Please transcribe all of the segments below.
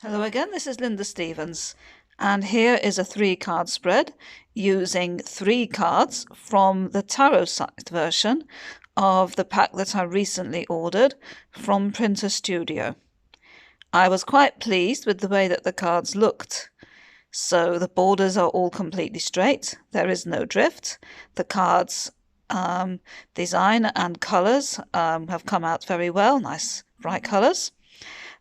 Hello again, this is Linda Stevens, and here is a 3-card spread using 3 cards from the tarot-sized version of the pack that I recently ordered from Printer Studio. I was quite pleased with the way that the cards looked. So the borders are all completely straight, there is no drift. The cards design and colours have come out very well, nice bright colours.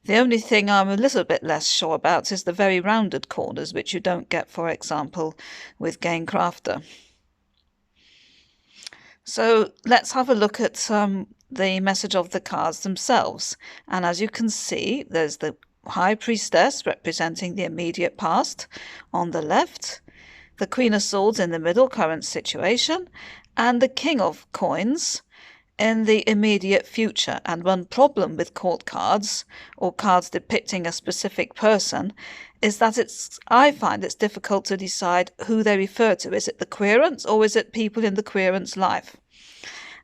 The only thing I'm a little bit less sure about is the very rounded corners, which you don't get, for example, with Game Crafter. So let's have a look at the message of the cards themselves. And as you can see, there's the High Priestess representing the immediate past on the left, the Queen of Swords in the middle, current situation, and the King of Coins in the immediate future. And one problem with court cards or cards depicting a specific person is that I find it's difficult to decide who they refer to. Is it the querent or is it people in the querent's life?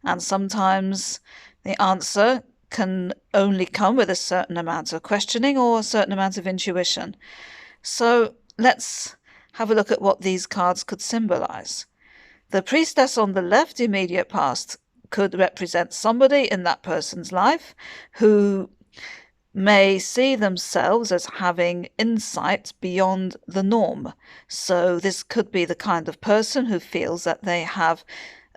And sometimes the answer can only come with a certain amount of questioning or a certain amount of intuition. So let's have a look at what these cards could symbolize. The Priestess on the left, immediate past, could represent somebody in that person's life who may see themselves as having insight beyond the norm. So this could be the kind of person who feels that they have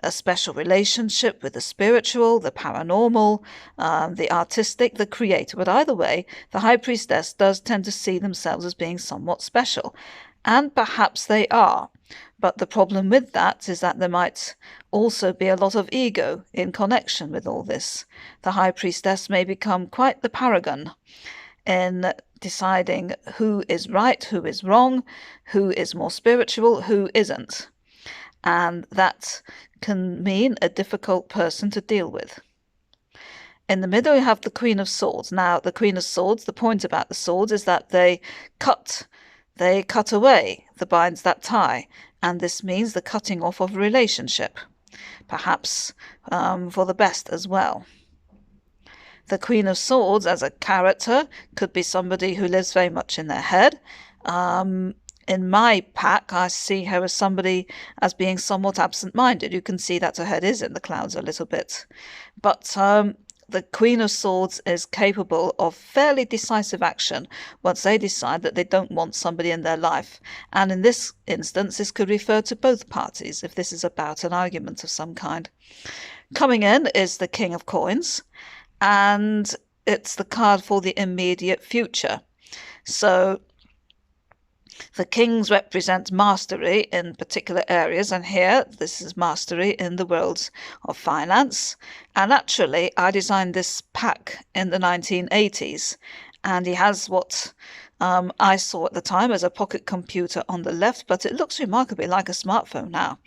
a special relationship with the spiritual, the paranormal, the artistic, the creative. But either way, the High Priestess does tend to see themselves as being somewhat special. And perhaps they are. But the problem with that is that there might also be a lot of ego in connection with all this. The High Priestess may become quite the paragon in deciding who is right, who is wrong, who is more spiritual, who isn't. And that can mean a difficult person to deal with. In the middle, you have the Queen of Swords. Now, the Queen of Swords, the point about the swords is that they cut away the binds that tie, and this means the cutting off of a relationship, perhaps for the best as well. The Queen of Swords as a character could be somebody who lives very much in their head. In my pack, I see her as somebody as being somewhat absent-minded. You can see that her head is in the clouds a little bit. But the Queen of Swords is capable of fairly decisive action once they decide that they don't want somebody in their life. And in this instance, this could refer to both parties if this is about an argument of some kind. Coming in is the King of Coins, and it's the card for the immediate future. So the kings represent mastery in particular areas, and here this is mastery in the world of finance. And actually, I designed this pack in the 1980s, and he has what I saw at the time as a pocket computer on the left, but it looks remarkably like a smartphone now.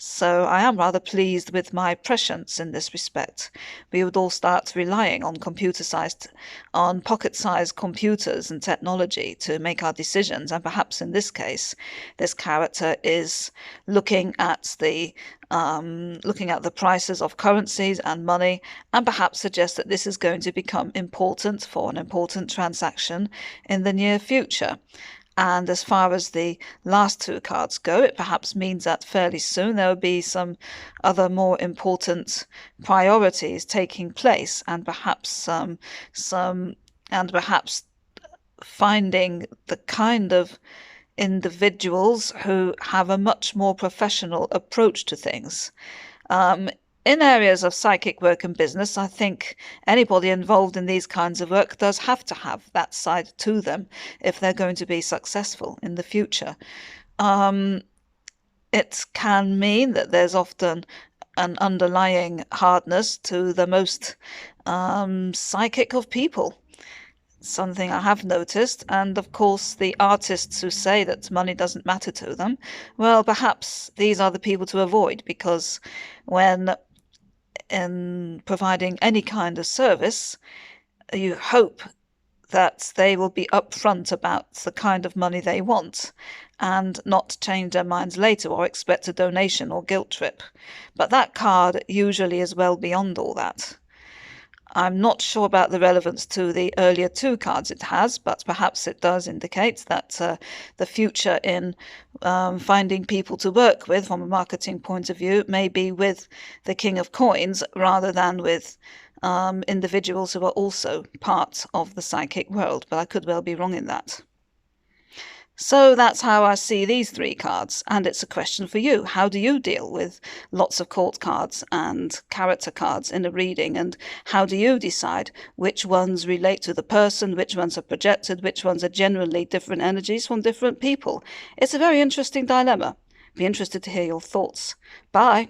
So I am rather pleased with my prescience in this respect. We would all start relying on pocket-sized computers and technology to make our decisions, and perhaps in this case, this character is looking at the prices of currencies and money, and perhaps suggest that this is going to become important for an important transaction in the near future. And as far as the last 2 cards go, it perhaps means that fairly soon there will be some other more important priorities taking place, and perhaps finding the kind of individuals who have a much more professional approach to things. In areas of psychic work and business, I think anybody involved in these kinds of work does have to have that side to them if they're going to be successful in the future. It can mean that there's often an underlying hardness to the most psychic of people. Something I have noticed, and of course the artists who say that money doesn't matter to them, well, perhaps these are the people to avoid, because when in providing any kind of service, you hope that they will be upfront about the kind of money they want and not change their minds later or expect a donation or guilt trip. But that card usually is well beyond all that. I'm not sure about the relevance to the earlier two cards it has, but perhaps it does indicate that the future in finding people to work with from a marketing point of view may be with the King of Coins rather than with individuals who are also part of the psychic world, but I could well be wrong in that. So that's how I see these three cards, and it's a question for you. How do you deal with lots of court cards and character cards in a reading, and how do you decide which ones relate to the person, which ones are projected, which ones are generally different energies from different people? It's a very interesting dilemma. Be interested to hear your thoughts. Bye.